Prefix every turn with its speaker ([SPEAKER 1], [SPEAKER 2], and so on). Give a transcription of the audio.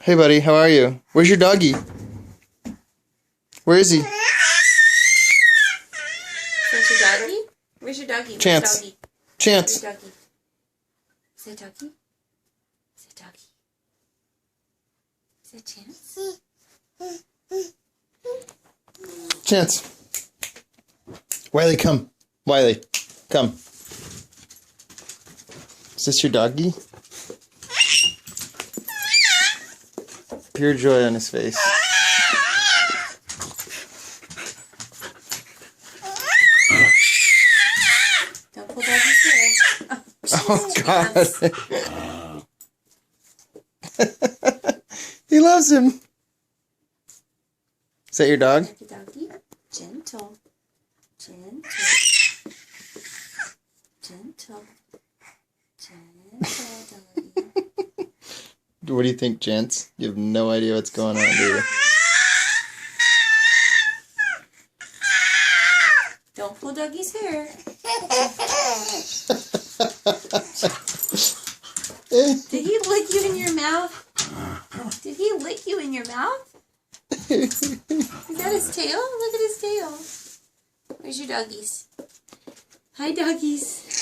[SPEAKER 1] Hey, buddy, how are you? Where's your doggy? Where is he?
[SPEAKER 2] Is that your doggy? Where's your doggy?
[SPEAKER 1] Chance.
[SPEAKER 2] Doggy?
[SPEAKER 1] Chance.
[SPEAKER 2] Where's doggy? Is that doggy? Is that doggy? Is that Chance?
[SPEAKER 1] Chance. Wiley, come. Wiley, come. Is this your doggy? Pure joy on his face.
[SPEAKER 2] Don't pull doggy's hair.
[SPEAKER 1] Oh, God. He loves him. Is that your dog?
[SPEAKER 2] Like a doggy. Gentle. Gentle. Gentle. Gentle doggy.
[SPEAKER 1] What do you think, Chance? You have no idea what's going on, do you?
[SPEAKER 2] Don't pull doggy's hair. Did he lick you in your mouth? Did he lick you in your mouth? Is that his tail? Look at his tail. Where's your doggies? Hi, doggies.